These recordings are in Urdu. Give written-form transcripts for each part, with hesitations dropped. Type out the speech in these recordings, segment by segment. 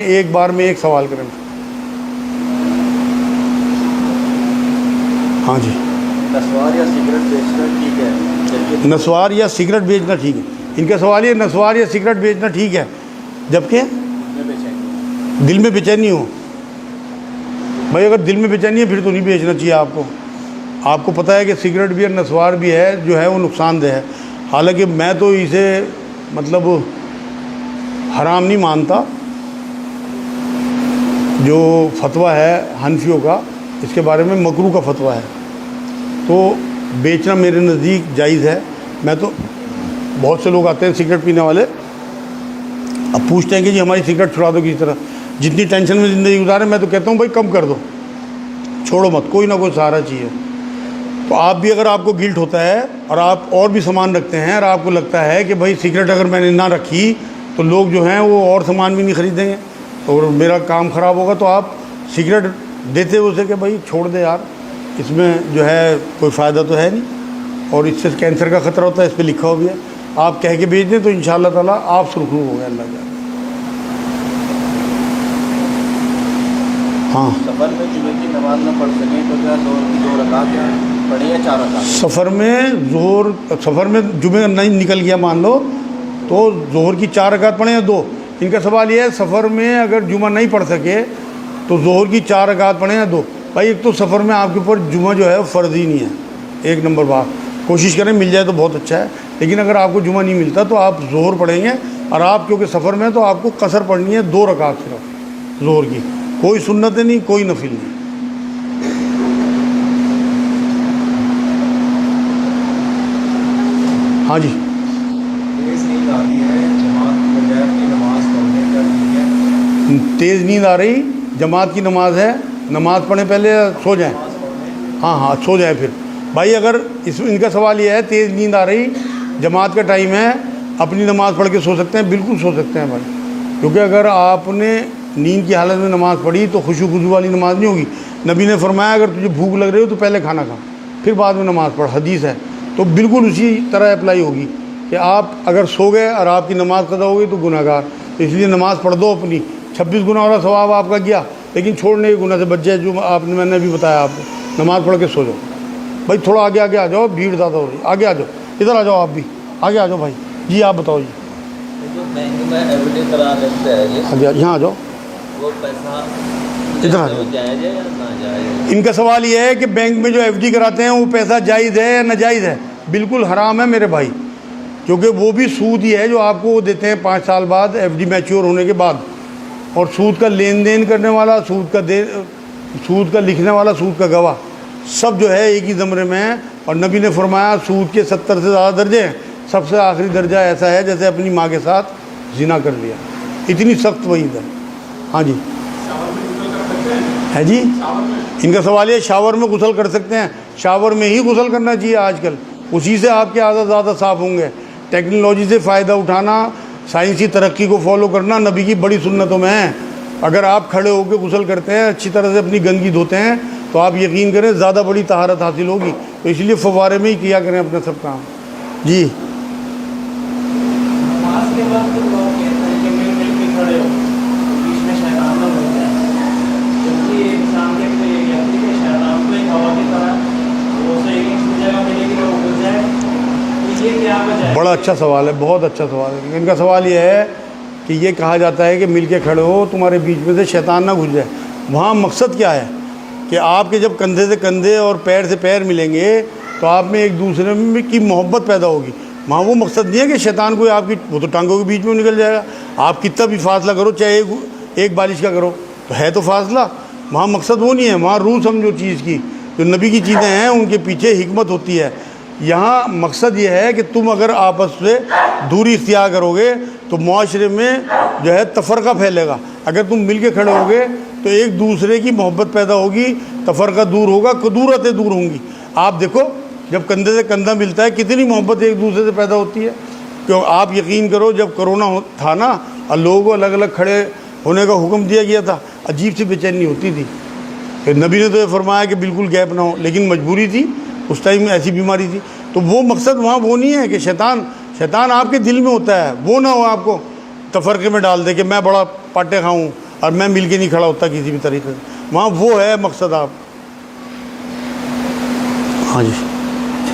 ایک بار میں ایک سوال کریں. ہاں جی. نسوار یا سگریٹ بیچنا ٹھیک ہے؟ نسوار یا سگریٹ بیچنا ٹھیک ہے. ان کا سوال یہ نسوار یا سگریٹ بیچنا ٹھیک ہے جبکہ دل میں بے چینی ہو. بھائی اگر دل میں بے چینی ہے پھر تو نہیں بیچنا چاہیے آپ کو. آپ کو پتہ ہے کہ سگریٹ بھی اور نسوار بھی ہے جو ہے وہ نقصان دہ ہے. حالانکہ میں تو اسے مطلب حرام نہیں مانتا. جو فتویٰ ہے حنفیوں کا اس کے بارے میں مکروہ کا فتویٰ ہے تو بیچنا میرے نزدیک جائز ہے. میں تو بہت سے لوگ آتے ہیں سگریٹ پینے والے, اب پوچھتے ہیں کہ جی ہماری سگریٹ چھڑا دو کسی طرح, جتنی ٹینشن میں زندگی گزارے. میں تو کہتا ہوں بھائی کم کر دو, چھوڑو مت, کوئی نہ کوئی سہارا چاہیے. تو آپ بھی اگر آپ کو گلٹ ہوتا ہے اور آپ اور بھی سامان رکھتے ہیں اور آپ کو لگتا ہے کہ بھائی سگریٹ اگر میں نے نہ رکھی تو لوگ جو ہیں وہ اور سامان بھی نہیں خریدیں گے اور میرا کام خراب ہوگا, تو آپ سگریٹ دیتے اسے کہ بھائی چھوڑ دے یار, اس میں جو ہے کوئی فائدہ تو ہے نہیں اور اس سے کینسر کا خطرہ ہوتا ہے, اس پہ لکھا ہوا بھی ہے. آپ کہہ کے بھیج دیں تو انشاءاللہ تعالیٰ آپ سرخرو ہو گئے اللہ جانے. ہاں, سفر میں جمعے کی نماز نہ پڑھ سکیں تو کیا ظہر کی 2 رکعت پڑھیں یا 4 رکعت؟ سفر میں جمعہ نہیں نکل گیا مان لو تو ظہر کی 4 رکعت پڑھیں یا 2. ان کا سوال یہ ہے سفر میں اگر جمعہ نہیں پڑھ سکے تو ظہر کی 4 رکعت پڑھیں یا 2. بھائی ایک تو سفر میں آپ کے اوپر جمعہ جو ہے فرض ہی نہیں ہے, ایک نمبر بات. کوشش کریں مل جائے تو بہت اچھا ہے, لیکن اگر آپ کو جمعہ نہیں ملتا تو آپ ظہر پڑھیں گے. اور آپ کیونکہ سفر میں تو آپ کو قصر پڑھنی ہے 2 رکعت صرف ظہر کی, کوئی سنت نہیں کوئی نفل نہیں. ہاں جی. تیز نیند آ رہی, جماعت کی نماز ہے, نماز پڑھیں پہلے سو جائیں. ہاں سو جائیں پھر. بھائی اگر ان کا سوال یہ ہے تیز نیند آ رہی, جماعت کا ٹائم ہے, اپنی نماز پڑھ کے سو سکتے ہیں, بالکل سو سکتے ہیں بھائی. کیونکہ اگر آپ نے نیند کی حالت میں نماز پڑھی تو خشوع خضوع والی نماز نہیں ہوگی. نبی نے فرمایا اگر تجھے بھوک لگ رہی ہو تو پہلے کھانا کھا پھر بعد میں نماز پڑھ, حدیث ہے. تو بالکل اسی طرح اپلائی ہوگی کہ آپ اگر سو گئے اور آپ کی نماز قضا ہو گئی تو گناہ گار. اس لیے نماز پڑھ دو اپنی, 26 گنا والا ثواب آپ کا گیا, لیکن چھوڑنے کے گناہ سے بچ جائے جو میں نے بھی بتایا آپ کو. نماز پڑھ کے سو جاؤ. بھائی تھوڑا آگے آ جاؤ, بھیڑ زیادہ ہو رہی ہے, آگے آ جاؤ, ادھر آ جاؤ, آپ بھی آگے آ جاؤ بھائی. جی آپ بتاؤ. جی بینک میں ایف ڈی کرا لیتے ہیں یہاں آ جاؤ, وہ پیسہ ادھر آ جاؤ. جائز ہے یا ناجائز؟ ان کا سوال یہ ہے کہ بینک میں جو ایف ڈی کراتے ہیں وہ پیسہ جائز ہے یا ناجائز ہے؟ بالکل حرام ہے میرے بھائی, کیونکہ وہ بھی سود ہی ہے جو آپ کو دیتے ہیں 5 سال بعد ایف ڈی میچور ہونے کے بعد. اور سود کا لین دین کرنے والا, سود کا لکھنے والا, سود کا گواہ, سب جو ہے ایک ہی زمرے میں ہے. اور نبی نے فرمایا سود کے 70 سے زیادہ درجے ہیں, سب سے آخری درجہ ایسا ہے جیسے اپنی ماں کے ساتھ زنا کر لیا. اتنی سخت وعید ہے. ہاں جی ہے جی. ان کا سوال یہ شاور میں غسل کر سکتے ہیں؟ شاور میں ہی غسل کرنا چاہیے آج کل, اسی سے آپ کے اعضاء زیادہ صاف ہوں گے. ٹیکنالوجی سے فائدہ اٹھانا, سائنسی ترقی کو فالو کرنا نبی کی بڑی سنتوں میں ہے. اگر آپ کھڑے ہو کے غسل کرتے ہیں, اچھی طرح سے اپنی گندگی دھوتے ہیں, تو آپ یقین کریں زیادہ بڑی طہارت حاصل ہوگی. تو اس لیے فوارے میں ہی کیا کریں اپنا سب کام. جی نماز کے بعد تو لوگ کہتے ہیں کہ مل کے کھڑے ہو, بیچ میں شیطان نہ بن جائے, جبکہ انسان کے تو یہ کہتے ہیں کہ شیطان کو ایک ہوا کی طرح وہ سے ایک جگہ ملے گی وہ اگل جائے. تو یہ کیا وجہ ہے؟ بڑا اچھا سوال ہے, بہت اچھا سوال ہے. ان کا سوال یہ ہے کہ یہ کہا جاتا ہے کہ مل کے کھڑے ہو, تمہارے بیچ میں سے شیطان نہ گھس جائے. وہاں مقصد کیا ہے کہ آپ کے جب کندھے سے کندھے اور پیر سے پیر ملیں گے تو آپ میں ایک دوسرے میں کی محبت پیدا ہوگی. وہاں وہ مقصد نہیں ہے کہ شیطان کو آپ کی وہ تو ٹانگوں کے بیچ میں نکل جائے گا. آپ کتنا بھی فاصلہ کرو, چاہے ایک بالش کا کرو تو ہے تو فاصلہ. وہاں مقصد وہ نہیں ہے, وہاں روح سمجھو چیز کی, جو نبی کی چیزیں ہیں ان کے پیچھے حکمت ہوتی ہے. یہاں مقصد یہ ہے کہ تم اگر آپس سے دوری اختیار کرو گے تو معاشرے میں جو ہے تفرقہ پھیلے گا. اگر تم مل کے کھڑے ہوگے تو ایک دوسرے کی محبت پیدا ہوگی, تفرقہ دور ہوگا, کدورتیں دور ہوں گی. آپ دیکھو جب کندھے سے کندھا ملتا ہے کتنی محبت ایک دوسرے سے پیدا ہوتی ہے. کیوں آپ یقین کرو جب کرونا تھا نا اور لوگوں کو الگ الگ کھڑے ہونے کا حکم دیا گیا تھا, عجیب سی بے چینی ہوتی تھی. پھر نبی نے تو یہ فرمایا کہ بالکل گیپ نہ ہو, لیکن مجبوری تھی, اس ٹائم میں ایسی بیماری تھی. تو وہ مقصد وہاں وہ نہیں ہے کہ شیطان آپ کے دل میں ہوتا ہے, وہ نہ ہو آپ کو تفرقے میں ڈال دے کہ میں بڑا پاٹے کھاؤں اور میں مل کے نہیں کھڑا ہوتا کسی بھی طریقے سے. وہاں وہ ہے مقصد. آپ ہاں جی.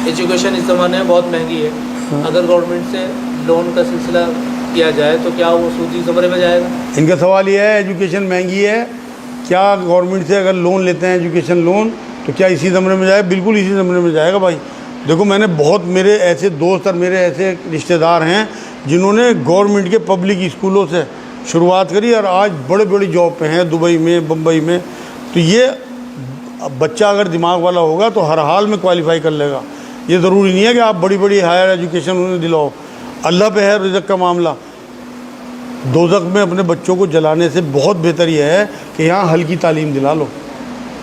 ایجوکیشن اس زمانے میں بہت مہنگی ہے. اگر گورنمنٹ سے لون کا سلسلہ کیا جائے تو کیا وہ سودی زمرے میں جائے گا؟ ان کا سوال یہ ہے ایجوکیشن مہنگی ہے, کیا گورنمنٹ سے اگر لون لیتے ہیں ایجوکیشن لون تو کیا اسی زمرے میں جائے؟ بالکل اسی زمرے میں جائے گا بھائی. دیکھو میں نے بہت, میرے ایسے دوست اور میرے ایسے رشتہ دار ہیں جنہوں نے گورنمنٹ کے پبلک اسکولوں سے شروعات کری اور آج بڑے بڑی جاب پہ ہیں, دبئی میں, بمبئی میں. تو یہ بچہ اگر دماغ والا ہوگا تو ہر حال میں کوالیفائی کر لے گا. یہ ضروری نہیں ہے کہ آپ بڑی بڑی ہائر ایجوکیشن انہیں دلاؤ. اللہ پہ ہے رزق کا معاملہ. دوزخ میں اپنے بچوں کو جلانے سے بہت بہتر یہ ہے کہ یہاں ہلکی تعلیم دلا لو.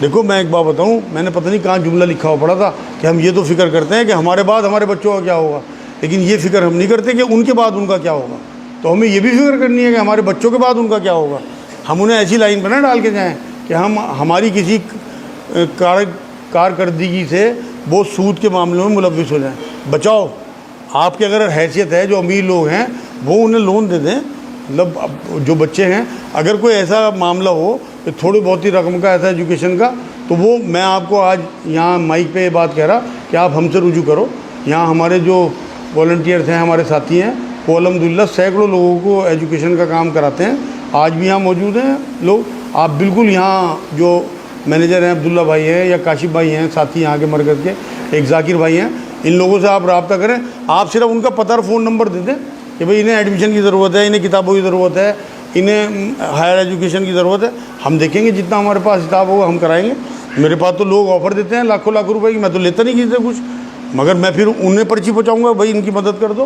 دیکھو میں ایک بات بتاؤں, میں نے پتہ نہیں کہاں جملہ لکھا ہوا پڑا تھا کہ ہم یہ تو فکر کرتے ہیں کہ ہمارے بعد ہمارے بچوں کا کیا ہوگا, لیکن یہ فکر ہم نہیں کرتے کہ ان کے بعد ان کا کیا ہوگا. تو ہمیں یہ بھی فکر کرنی ہے کہ ہمارے بچوں کے بعد ان کا کیا ہوگا. ہم انہیں ایسی لائن پہ نہ ڈال کے جائیں کہ ہم ہماری کسی کارکردگی سے وہ سود کے معاملوں میں ملوث ہو جائیں. بچاؤ. آپ کی اگر حیثیت ہے, جو امیر لوگ ہیں وہ انہیں لون دے دیں. مطلب جو بچے ہیں اگر کوئی ایسا معاملہ ہو کہ تھوڑی بہت ہی رقم کا ایسا ایجوکیشن کا, تو وہ میں آپ کو آج یہاں مائک پہ یہ بات کہہ رہا کہ آپ ہم سے رجوع کرو. یہاں ہمارے جو والنٹیئرس ہیں, ہمارے ساتھی ہیں, وہ الحمدللہ سینکڑوں لوگوں کو ایجوکیشن کا کام کراتے ہیں. آج بھی یہاں موجود ہیں لوگ. آپ بالکل یہاں جو مینیجر ہیں عبداللہ بھائی ہیں یا کاشف بھائی ہیں, ساتھی یہاں کے مرکز کے, ایک ذاکر بھائی ہیں, ان لوگوں سے آپ رابطہ کریں. آپ صرف ان کا پتہ اور فون نمبر دے دیں کہ بھئی انہیں ایڈمیشن کی ضرورت ہے, انہیں کتابوں کی ضرورت ہے, انہیں ہائر ایجوکیشن کی ضرورت ہے. ہم دیکھیں گے جتنا ہمارے پاس کتاب ہوگا ہم کرائیں گے. میرے پاس تو لوگ آفر دیتے ہیں لاکھوں لاکھ روپے کی, میں تو لیتا نہیں کسی سے کچھ, مگر میں پھر انہیں پرچی پہنچاؤں گا بھائی ان کی مدد کر دو,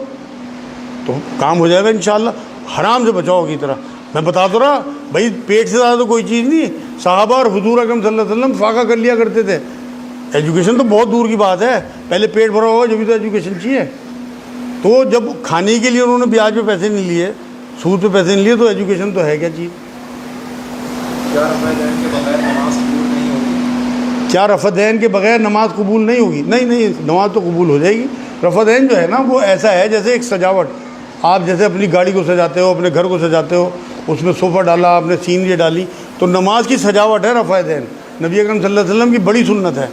تو کام ہو جائے گا انشاءاللہ. حرام سے بچاؤ کی طرح. میں بتا تو رہا بھائی, پیٹ سے زیادہ تو کوئی چیز نہیں. صحابہ اور حضور اکرم صلی اللہ علیہ وسلم فاقہ کر لیا کرتے تھے. ایجوکیشن تو بہت دور کی بات ہے, پہلے پیٹ بھرا ہوگا جبھی تو ایجوکیشن چاہیے. تو جب کھانے کے لیے انہوں نے بیاج پہ پیسے نہیں لیے, سود پہ پیسے نہیں لیے, تو ایجوکیشن تو ہے کیا چیز. کیا رفع دین کے بغیر نماز قبول نہیں ہوگی؟ کیا رفع دین کے بغیر نماز قبول نہیں ہوگی؟ نہیں, نماز تو قبول ہو جائے گی. رفع دین جو ہے نا وہ ایسا ہے جیسے ایک سجاوٹ. آپ جیسے اپنی گاڑی کو سجاتے ہو, اپنے گھر کو سجاتے ہو, اس میں صوفہ ڈالا, آپ نے سینری ڈالی, تو نماز کی سجاوٹ ہے رفع دین. نبی اکرم صلی اللہ علیہ وسلم کی بڑی سنت ہے.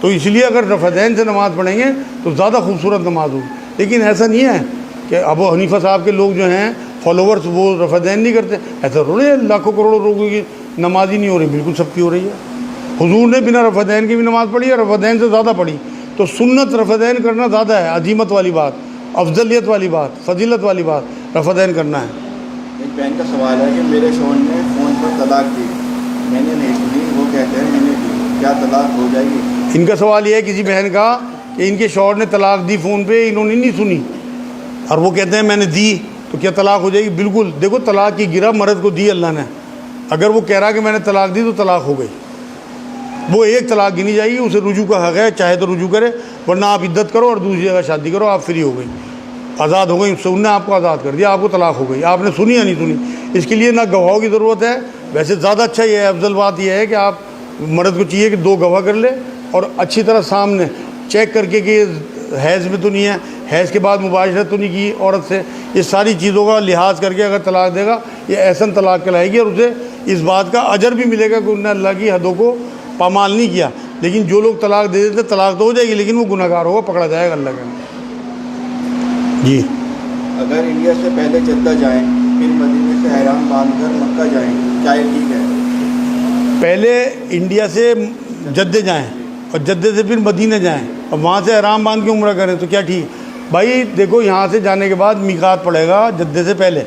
تو اس لیے اگر رفع دین سے نماز پڑھیں گے تو زیادہ خوبصورت نماز ہوگی. لیکن ایسا نہیں ہے کہ ابو حنیفہ صاحب کے لوگ جو ہیں فالوورس, وہ رفع دین نہیں کرتے. ایسا تھوڑی ہے لاکھوں کروڑوں لوگوں کی نماز ہی نہیں ہو رہی. بالکل سب کی ہو رہی ہے. حضور نے بنا رفع دین کی بھی نماز پڑھی ہے, رفع دین سے زیادہ پڑھی. تو سنت رفع دین کرنا زیادہ ہے, عظیمت والی بات, افضلیت والی بات, فضیلت والی بات رفع دین کرنا ہے. ایک بہن کا سوال ہے کہ میرے شوہر نے فون پر طلاق دی, میں نے نہیں سنی, وہ کہتے ہیں میں نے دی, کیا طلاق ہو جائے گی؟ ان کا سوال یہ ہے کسی بہن کا کہ ان کے شوہر نے طلاق دی فون پہ, انہوں نے نہیں سنی, اور وہ کہتے ہیں میں نے دی, تو کیا طلاق ہو جائے گی؟ بالکل. دیکھو طلاق کی گرہ مرد کو دی اللہ نے. اگر وہ کہہ رہا کہ میں نے طلاق دی تو طلاق ہو گئی. وہ ایک طلاق گنی جائے گی, اسے رجوع کا حق ہے, چاہے تو رجوع کرے, ورنہ آپ عدت کرو اور دوسری جگہ شادی کرو, آپ فری ہو گئی, آزاد ہو گئی. انہوں نے آپ کو آزاد کر دیا, آپ کو طلاق ہو گئی. آپ نے سنی یا نہیں سنی؟ اس کے لیے نہ گواہوں کی ضرورت ہے. ویسے زیادہ اچھا یہ ہے, افضل بات یہ ہے کہ آپ مرد کو چاہیے کہ 2 گواہ کر لے, اور اچھی طرح سامنے چیک کر کے کہ حیض میں تو نہیں ہے, حیض کے بعد مباشرت تو نہیں کی عورت سے. یہ ساری چیزوں کا لحاظ کر کے اگر طلاق دے گا, یہ احسن طلاق کہلائے گی, اور اسے اس بات کا اجر بھی ملے گا کہ انہوں نے اللہ کی حدوں کو پامال نہیں کیا. لیکن جو لوگ طلاق دے دیتے, طلاق تو ہو جائے گی لیکن وہ گناہ گار ہوگا, پکڑا جائے گا اللہ کے. جی. اگر انڈیا سے پہلے جدہ جائیں پھر مدینے سے احرام باندھ کر مکہ جائیں, کیا یہ ٹھیک ہے؟ پہلے انڈیا سے جدے جائیں اور جدے سے پھر مدینہ جائیں اور وہاں سے احرام باندھ کے عمرہ کریں تو کیا ٹھیک؟ بھائی دیکھو, یہاں سے جانے کے بعد میقات پڑے گا جدے سے پہلے.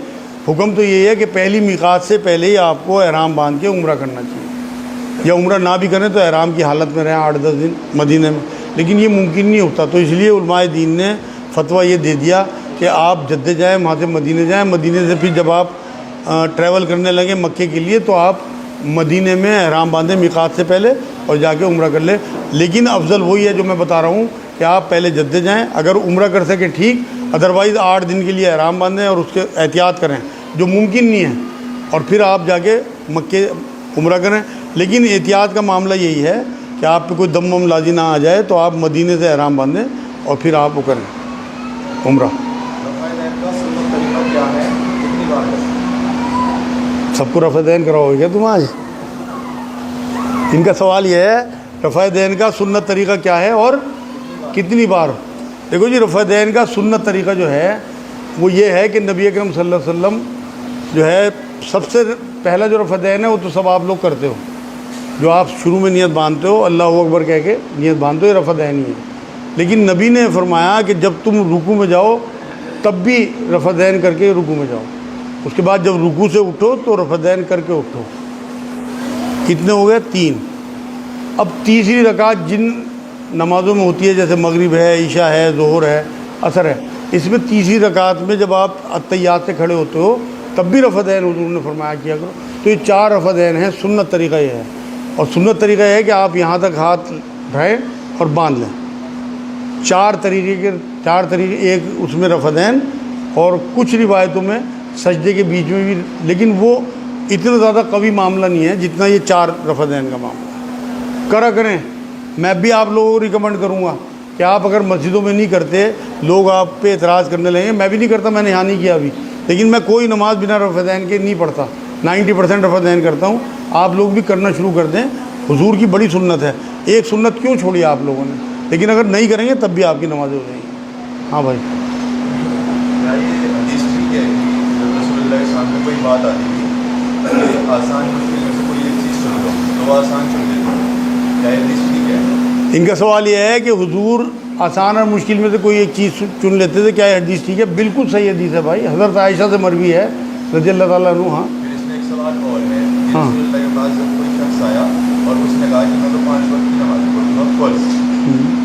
حکم تو یہی ہے کہ پہلی میقات سے پہلے ہی آپ کو احرام باندھ کے عمرہ کرنا چاہیے, یا عمرہ نہ بھی کریں تو احرام کی حالت میں رہیں 8-10 دن مدینہ میں. لیکن یہ ممکن نہیں ہوتا, تو اس لیے علماء دین نے فتویٰ یہ دے دیا کہ آپ جدے جائیں, وہاں سے مدینہ جائیں, مدینہ سے پھر جب آپ ٹریول کرنے لگیں مکے کے لیے تو آپ مدینہ میں احرام باندھیں میقات سے پہلے اور جا کے عمرہ کر لیں. لیکن افضل وہی ہے جو میں بتا رہا ہوں کہ آپ پہلے جدے جائیں, اگر عمرہ کر سکیں ٹھیک, ادروائز 8 دن کے لیے احرام باندھیں اور اس کے احتیاط کریں جو ممکن نہیں ہے, اور پھر آپ جا کے مکے عمرہ کریں. لیکن احتیاط کا معاملہ یہی ہے کہ آپ پہ کوئی دم وم لازی نہ آ جائے, تو آپ مدینے سے احرام باندھیں اور پھر آپ وہ کریں عمرہ. رفع دین کا سنت طریقہ کیا ہے, کتنی بار کریں؟ سب کو رفع دین کراؤ گے کیا تم آج؟ ان کا سوال یہ ہے رفع دین کا سنت طریقہ کیا ہے اور کتنی بار؟ دیکھو جی، رفع دین کا سنت طریقہ جو ہے وہ یہ ہے کہ نبی اکرم صلی اللہ علیہ وسلم جو ہے سب سے پہلا جو رفع دین ہے وہ تو سب آپ لوگ کرتے ہو، جو آپ شروع میں نیت باندھتے ہو اللہ اکبر کہہ کے نیت باندھتے ہو، یہ رفع دین ہی ہے۔ لیکن نبی نے فرمایا کہ جب تم رکوع میں جاؤ تب بھی رفع دین کر کے رکوع میں جاؤ، اس کے بعد جب رکوع سے اٹھو تو رفع دین کر کے اٹھو۔ کتنے ہو گئے؟ 3۔ اب تیسری رکعت جن نمازوں میں ہوتی ہے جیسے مغرب ہے، عشاء ہے، ظہر ہے، عصر ہے، اس میں تیسری رکعت میں جب آپ التحیات سے کھڑے ہوتے ہو تب بھی رفع دین حضور نے فرمایا کیا کرو۔ تو یہ 4 رفع دین ہیں، سنت طریقہ یہ ہے۔ اور سنت طریقہ یہ ہے کہ آپ یہاں تک ہاتھ اٹھائیں اور باندھ لیں۔ 4 طریقے، ایک اس میں رفع دین، اور کچھ روایتوں میں سجدے کے بیچ میں بھی، لیکن وہ اتنا زیادہ قوی معاملہ نہیں ہے جتنا یہ 4 رفع دین کا معاملہ ہے۔ کرا کریں، میں بھی آپ لوگوں کو ریکمنڈ کروں گا کہ آپ اگر مسجدوں میں نہیں کرتے، لوگ آپ پہ اعتراض کرنے لگیں، میں بھی نہیں کرتا، میں نے یہاں نہیں کیا ابھی، لیکن میں کوئی نماز بنا رفع دین کے نہیں پڑھتا، 90% رفع دین کرتا ہوں۔ آپ لوگ بھی کرنا شروع کر دیں، حضور کی بڑی سنت ہے، ایک سنت کیوں چھوڑی آپ لوگوں نے؟ لیکن اگر نہیں کریں گے تب بھی آپ کی نمازیں ہو جائیں گی۔ ہاں بھائی، یہ حدیث ٹھیک ہے کہ رسول اللہ کے سامنے کوئی بات آتی تھی کہ آسان مشکل میں سے کوئی ایک چیز چن لو تو وہ آسان چن لیتے ہیں، کیا یہ حدیث ٹھیک ہے؟ ان کا سوال یہ ہے کہ حضور آسان اور مشکل میں سے کوئی ایک چیز چن لیتے تھے، کیا یہ حدیث ٹھیک ہے؟ بالکل صحیح حدیث ہے بھائی، حضرت عائشہ سے مروی ہے رضی اللہ تعالیٰ عنہ۔ ہاں، پھر اس میں ایک سوال اور ہے کہ رسول اللہ کے پاس جب کوئی شخص آیا اور اس نے کہا کہ میں تو 5 وقت کی نماز پڑھوں گا فرض،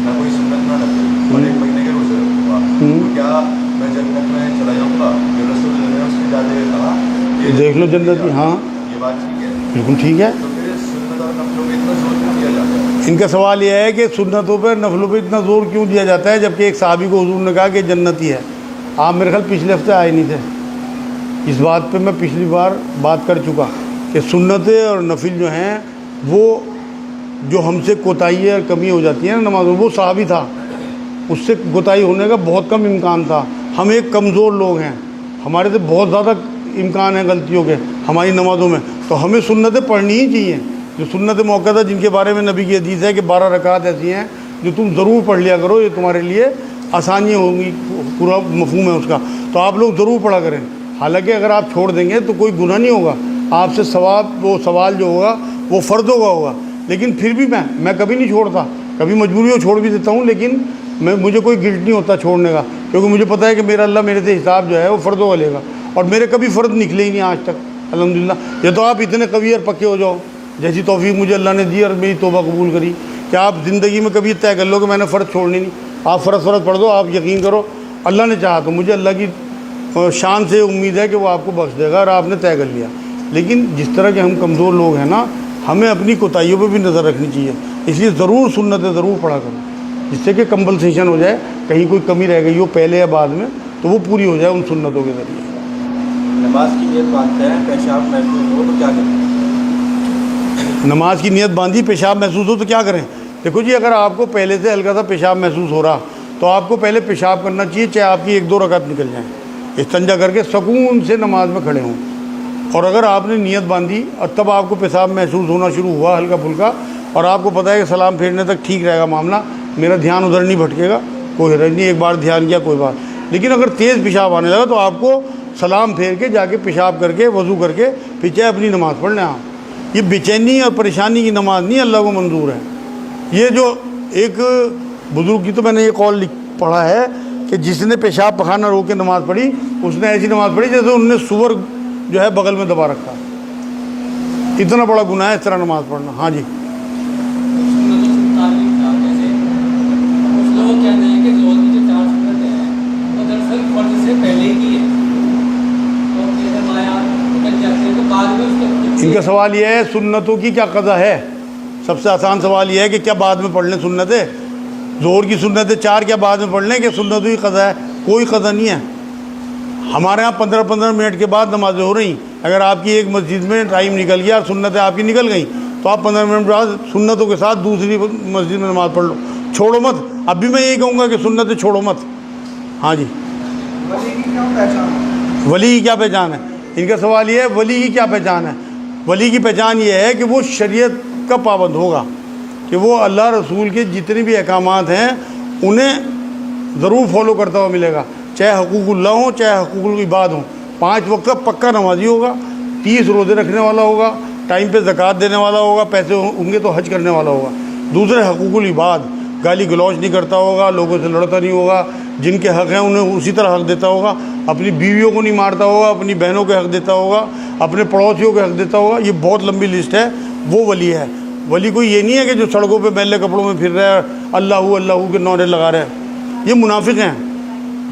میں کوئی سنت نہ رکھوں اور 1 مہینے کے روزے رکھوں گا، تو کیا میں جنت میں چلا جاؤں گا؟ کہ رسول اللہ نے اس کے جاتے ہوئے کہا کہ دیکھ لو جنت کی۔ ہاں یہ بات ٹھیک ہے؟ بالکل ٹھیک ہے۔ تو پھر سنت اور نفلوں میں اتنا زور کیوں دیا جاتا ہے؟ ان کا سوال یہ ہے کہ سنتوں پہ نفلوں پہ اتنا زور کیوں دیا جاتا ہے جبکہ ایک صحابی کو حضور نے کہا کہ جنتی ہے؟ آپ میرے خیال پچھلے ہفتے آئے نہیں تھے، اس بات پہ میں پچھلی بار بات کر چکا کہ سنتیں اور نفل جو ہیں وہ جو ہم سے کوتاہی اور کمی ہو جاتی ہے نا نمازوں، وہ صحابی تھا، اس سے کوتاہی ہونے کا بہت کم امکان تھا۔ ہم ایک کمزور لوگ ہیں، ہمارے سے بہت زیادہ امکان ہے غلطیوں کے ہماری نمازوں میں، تو ہمیں سنتیں پڑھنی ہی چاہیے۔ جو سنت موقعہ جن کے بارے میں نبی کی حدیث ہے کہ 12 رکعت ایسی ہیں جو تم ضرور پڑھ لیا کرو، یہ تمہارے لیے آسانی ہوں گی، پورا مفہوم ہے اس کا، تو آپ لوگ ضرور پڑھا کریں۔ حالانکہ اگر آپ چھوڑ دیں گے تو کوئی گناہ نہیں ہوگا، آپ سے ثواب، وہ سوال جو ہوگا وہ فرض ہوگا، لیکن پھر بھی میں کبھی نہیں چھوڑتا، کبھی مجبوری ہو چھوڑ بھی دیتا ہوں، لیکن مجھے کوئی گلٹ نہیں ہوتا چھوڑنے کا، کیونکہ مجھے پتہ ہے کہ میرا اللہ میرے سے حساب جو ہے وہ فرضوں کا لے گا، اور میرے کبھی فرض نکلے ہی نہیں آج تک الحمدللہ۔ یہ تو آپ اتنے قوی اور پکے ہو جاؤ، جیسی توفیق مجھے اللہ نے دی اور میری توبہ قبول کری، کہ آپ زندگی میں کبھی طے کر لو کہ میں نے فرض چھوڑنی نہیں، آپ فرض پڑھ دو، آپ یقین کرو اللہ نے چاہا تو مجھے اللہ کی شان سے امید ہے کہ وہ آپ کو بخش دے گا، اور آپ نے طے کر لیا۔ لیکن جس طرح کے ہم کمزور لوگ ہیں نا، ہمیں اپنی کوتاہیوں پہ بھی نظر رکھنی چاہیے، اس لیے ضرور سنتیں ضرور پڑھا کرو، جس سے کہ کمپنسیشن ہو جائے، کہیں کوئی کمی رہ گئی ہو پہلے یا بعد میں تو وہ پوری ہو جائے ان سنتوں کے ذریعے۔ نماز کی نیت باندھتے ہیں، پیشاب محسوس ہو تو کیا کریں؟ نماز کی نیت باندھی، پیشاب محسوس ہو تو کیا کریں؟ دیکھو جی، اگر آپ کو پہلے سے ہلکا سا پیشاب محسوس ہو رہا تو آپ کو پہلے پیشاب کرنا چاہیے، چاہے آپ کی 1-2 رکعت نکل جائیں، استنجا کر کے سکون سے نماز میں کھڑے ہوں۔ اور اگر آپ نے نیت باندھی اور تب آپ کو پیشاب محسوس ہونا شروع ہوا ہلکا پھلکا، اور آپ کو پتہ ہے کہ سلام پھیرنے تک ٹھیک رہے گا معاملہ، میرا دھیان ادھر نہیں بھٹکے گا، کوئی حرج نہیں، ایک بار دھیان کیا کوئی بات، لیکن اگر تیز پیشاب آنے لگا تو آپ کو سلام پھیر کے جا کے پیشاب کر کے وضو کر کے پھر چاہے اپنی نماز پڑھ لیں۔ آپ یہ بے چینی اور پریشانی کی نماز نہیں اللہ کو منظور ہے۔ یہ جو ایک بزرگ کی تو میں نے یہ قول پڑھا ہے کہ جس نے پیشاب پخانہ رو کے نماز پڑھی، اس نے ایسی نماز پڑھی جیسے انہوں نے سور جو ہے بغل میں دبا رکھا، اتنا بڑا گناہ ہے اس طرح نماز پڑھنا۔ ہاں جی، ان کا سوال یہ ہے سنتوں کی کیا قضا ہے؟ سب سے آسان سوال یہ ہے کہ کیا بعد میں پڑھ لیں سنتیں؟ ظہر کی سنتیں 4 کیا بعد میں پڑھ لیں کہ سنتوں کی قضا ہے؟ کوئی قضا نہیں ہے۔ ہمارے ہاں 15 منٹ کے بعد نمازیں ہو رہی، اگر آپ کی ایک مسجد میں ٹائم نکل گیا اور سنتیں آپ کی نکل گئیں تو آپ 15 منٹ بعد سنتوں کے ساتھ دوسری مسجد میں نماز پڑھ لو، چھوڑو مت۔ اب بھی میں یہی کہوں گا کہ سنتیں چھوڑو مت۔ ہاں جی، ولی کی کیا پہچان ہے؟ ان کا سوال یہ ہے ولی کی کیا پہچان ہے؟ ولی کی پہچان یہ ہے کہ وہ شریعت کا پابند ہوگا، کہ وہ اللہ رسول کے جتنے بھی احکامات ہیں انہیں ضرور فالو کرتا ہوا ملے گا، چاہے حقوق اللہ ہوں چاہے حقوق العباد ہوں۔ 5 وقت کا پکا نمازی ہوگا، 30 روزے رکھنے والا ہوگا، ٹائم پہ زکوٰۃ دینے والا ہوگا، پیسے ہوں گے تو حج کرنے والا ہوگا۔ دوسرے حقوق العباد، گالی گلوچ نہیں کرتا ہوگا، لوگوں سے لڑتا نہیں ہوگا، جن کے حق ہیں انہیں اسی طرح حق دیتا ہوگا، اپنی بیویوں کو نہیں مارتا ہوگا، اپنی بہنوں کے حق دیتا ہوگا، اپنے پڑوسیوں کے حق دیتا ہوگا۔ یہ بہت لمبی لسٹ ہے، وہ ولی ہے۔ ولی کوئی یہ نہیں ہے کہ جو سڑکوں پہ میلے کپڑوں میں پھر رہا ہے، اللہ کے نعرے لگا رہا ہے، یہ منافق ہیں۔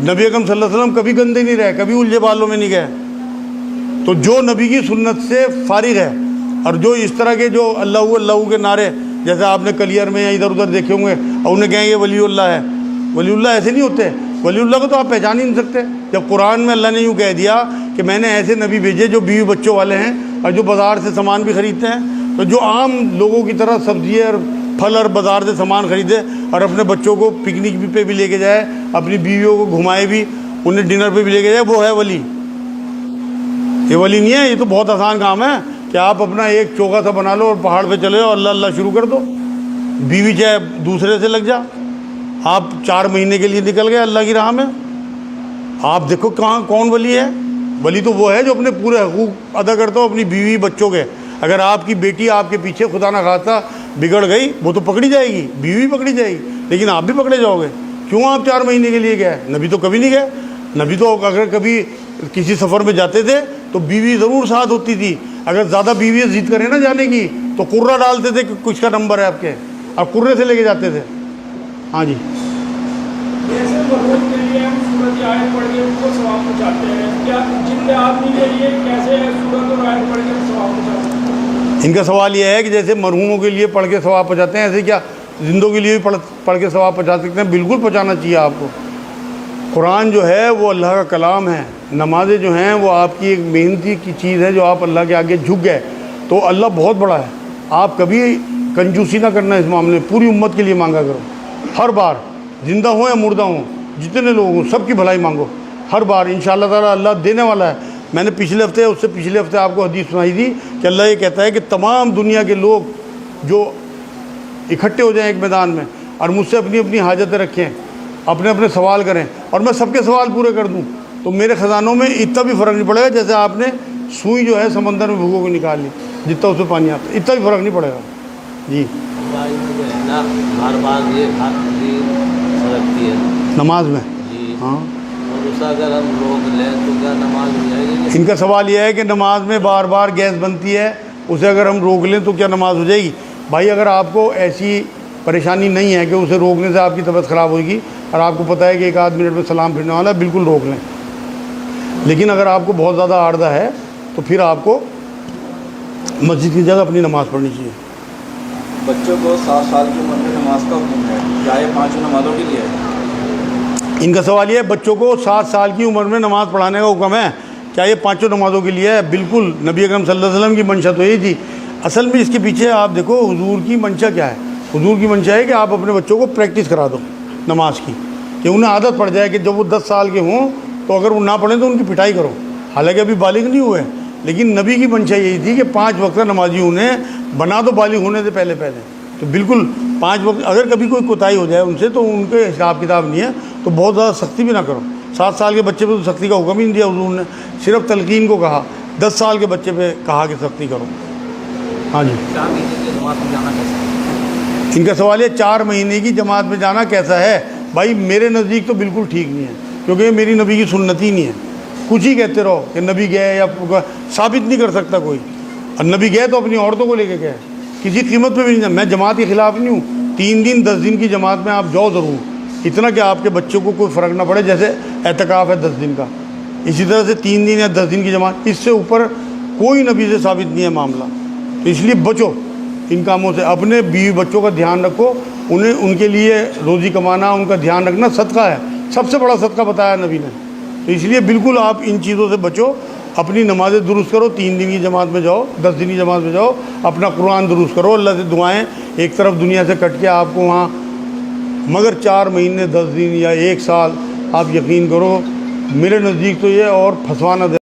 نبی اکرم صلی اللہ علیہ وسلم کبھی گندے نہیں رہے، کبھی الجھے بالوں میں نہیں گئے۔ تو جو نبی کی سنت سے فارغ ہے اور جو اس طرح کے جو اللہ کے نعرے جیسے آپ نے کلیئر میں یا ادھر ادھر دیکھے ہوں گے اور انہیں کہیں یہ ولی اللہ ہے، ولی اللہ ایسے نہیں ہوتے۔ ولی اللہ کو تو آپ پہچان ہی نہیں سکتے۔ جب قرآن میں اللہ نے یوں کہہ دیا کہ میں نے ایسے نبی بھیجے جو بیوی بچوں والے ہیں اور جو بازار سے سامان بھی خریدتے ہیں، تو جو عام لوگوں کی طرح سبزی اور پھل اور بازار سے سامان خریدے اور اپنے بچوں کو پکنک پہ بھی لے کے جائے، اپنی بیویوں کو گھمائے بھی، انہیں ڈنر پہ بھی لے کے جائے، وہ ہے ولی۔ یہ ولی نہیں ہے، یہ تو بہت آسان کام ہے کہ آپ اپنا ایک چوکا سا بنا لو اور پہاڑ پہ چلے جاؤ، اللہ اللہ شروع کر دو، بیوی چاہے دوسرے سے لگ جا، آپ 4 مہینے کے لیے نکل گئے اللہ کی راہ میں۔ آپ دیکھو کہاں کون ولی ہے؟ ولی تو وہ ہے جو اپنے پورے حقوق ادا کرتا ہو اپنی بیوی بچوں کے۔ اگر آپ کی بیٹی آپ کے پیچھے خدا نہ خواستہ بگڑ گئی، وہ تو پکڑی جائے گی، بیوی پکڑی جائے گی، لیکن آپ بھی پکڑے جاؤ گے۔ کیوں آپ 4 مہینے کے لیے گئے؟ نبی تو کبھی نہیں گئے۔ نبی تو اگر کبھی کسی سفر میں جاتے تھے تو بیوی ضرور ساتھ ہوتی تھی۔ اگر زیادہ بیوی ضد کریں نا جانے کی تو قرہ ڈالتے تھے کہ کچھ کا نمبر ہے آپ کے، اور قرے سے لے کے جاتے تھے۔ ہاں جی، جیسے مرحوم کے لیے ہم سورت آیت پڑھ کے ان کو ثواب پہنچاتے ہیں، کیا زندہ آدمی کے لیے کیسے سورت اور آیت پڑھ کے ثواب پہنچاتے ہیں؟ ان کا سوال یہ ہے کہ جیسے مرحوموں کے لیے پڑھ کے ثواب پہنچاتے ہیں، ایسے کیا زندوں کے لیے بھی پڑھ کے ثواب پہنچا سکتے ہیں؟ بالکل پہنچانا چاہیے آپ کو۔ قرآن جو ہے وہ اللہ کا کلام ہے، نمازیں جو ہیں وہ آپ کی ایک محنتی کی چیز ہے جو آپ اللہ کے آگے جھک گئے تو اللہ بہت بڑا ہے۔ آپ کبھی کنجوسی نہ کرنا اس معاملے میں، پوری امت کے لیے مانگا کرو، ہر بار، زندہ ہوں یا مردہ ہوں، جتنے لوگ ہوں سب کی بھلائی مانگو ہر بار، انشاءاللہ تعالیٰ اللہ دینے والا ہے۔ میں نے پچھلے ہفتے اس سے پچھلے ہفتے آپ کو حدیث سنائی تھی کہ اللہ یہ کہتا ہے کہ تمام دنیا کے لوگ جو اکٹھے ہو جائیں ایک میدان میں اور مجھ سے اپنی اپنی حاجتیں رکھیں، اپنے اپنے سوال کریں اور میں سب کے سوال پورے کر دوں، تو میرے خزانوں میں اتنا بھی فرق نہیں پڑے گا جیسے آپ نے سوئی جو ہے سمندر میں بھگو کے نکال لی، جتنا اس میں پانی آتا ہے اتنا بھی فرق نہیں پڑے گا۔ جی، بھائی جو ہے نا ہر بار یہ سرکتی ہے نماز میں، جی، ہاں، اور اسے اگر ہم روک لیں تو کیا نماز ہو جائے گی؟ ان کا سوال یہ ہے کہ نماز میں بار بار گیس بنتی ہے، اسے اگر ہم روک لیں تو کیا نماز ہو جائے گی؟ بھائی اگر آپ کو ایسی پریشانی نہیں ہے کہ اسے روکنے سے آپ کی طبیعت خراب ہوگی اور آپ کو پتہ ہے کہ 1 آدھ منٹ میں سلام پھرنے والا ہے، بالکل روک لیں۔ لیکن اگر آپ کو بہت زیادہ عارضہ ہے تو پھر آپ کو مسجد کی جگہ اپنی نماز پڑھنی چاہیے۔ بچوں کو 7 سال کی عمر میں نماز کا حکم ہے، کیا یہ 5 نمازوں کے لیے ہے؟ ان کا سوال یہ ہے بچوں کو 7 سال کی عمر میں نماز پڑھانے کا حکم ہے، کیا یہ 5 نمازوں کے لیے ہے؟ بالکل، نبی اکرم صلی اللہ علیہ وسلم کی منشا تو یہی تھی۔ اصل میں اس کے پیچھے آپ دیکھو حضور کی منشا کیا ہے۔ حضور کی منشا ہے کہ آپ اپنے بچوں کو پریکٹس کرا دو نماز کی، کہ انہیں عادت پڑ جائے کہ جب وہ 10 سال کے ہوں تو اگر وہ نہ پڑھیں تو ان کی پٹائی کرو، حالانکہ ابھی بالغ نہیں ہوئے، لیکن نبی کی منشا یہی تھی کہ 5 وقت نمازی انہیں بنا دو بالغ ہونے سے پہلے۔ تو بالکل 5 وقت، اگر کبھی کوئی کوتاہی ہو جائے ان سے تو ان کے حساب کتاب نہیں ہے، تو بہت زیادہ سختی بھی نہ کرو۔ 7 سال کے بچے پہ تو سختی کا حکم ہی نہیں دیا حضور نے، صرف تلقین کو کہا۔ 10 سال کے بچے پہ کہا کہ سختی کرو۔ ہاں جی، 4 مہینے کی جماعت میں جانا کیسا ہے؟ ان کا سوال ہے 4 مہینے کی جماعت میں جانا کیسا ہے؟ بھائی میرے نزدیک تو بالکل ٹھیک نہیں ہے، کیونکہ یہ میری نبی کی سنت ہی نہیں ہے۔ کچھ ہی کہتے رہو کہ نبی گئے یا ثابت نہیں کر سکتا کوئی، اور نبی گئے تو اپنی عورتوں کو لے کے گئے، کسی قیمت پہ بھی نہیں۔ میں جماعت کے خلاف نہیں ہوں، 3 دن 10 دن کی جماعت میں آپ جاؤ ضرور، اتنا کہ آپ کے بچوں کو کوئی فرق نہ پڑے، جیسے اعتکاف ہے 10 دن کا، اسی طرح سے 3 دن یا 10 دن کی جماعت، اس سے اوپر کوئی نبی سے ثابت نہیں ہے معاملہ۔ تو اس لیے بچو ان کاموں سے، اپنے بیوی بچوں کا دھیان رکھو، انہیں ان کے لیے روزی کمانا، ان کا دھیان رکھنا صدقہ ہے، سب سے بڑا صدقہ بتایا نبی نے۔ تو اس لیے بالکل آپ ان چیزوں سے بچو، اپنی نمازیں درست کرو، 3 دن کی جماعت میں جاؤ، 10 دن کی جماعت میں جاؤ، اپنا قرآن درست کرو، اللہ سے دعائیں، ایک طرف دنیا سے کٹ کے آپ کو وہاں، مگر 4 مہینے 10 دن یا 1 سال آپ یقین کرو میرے نزدیک تو یہ اور پھنسوانا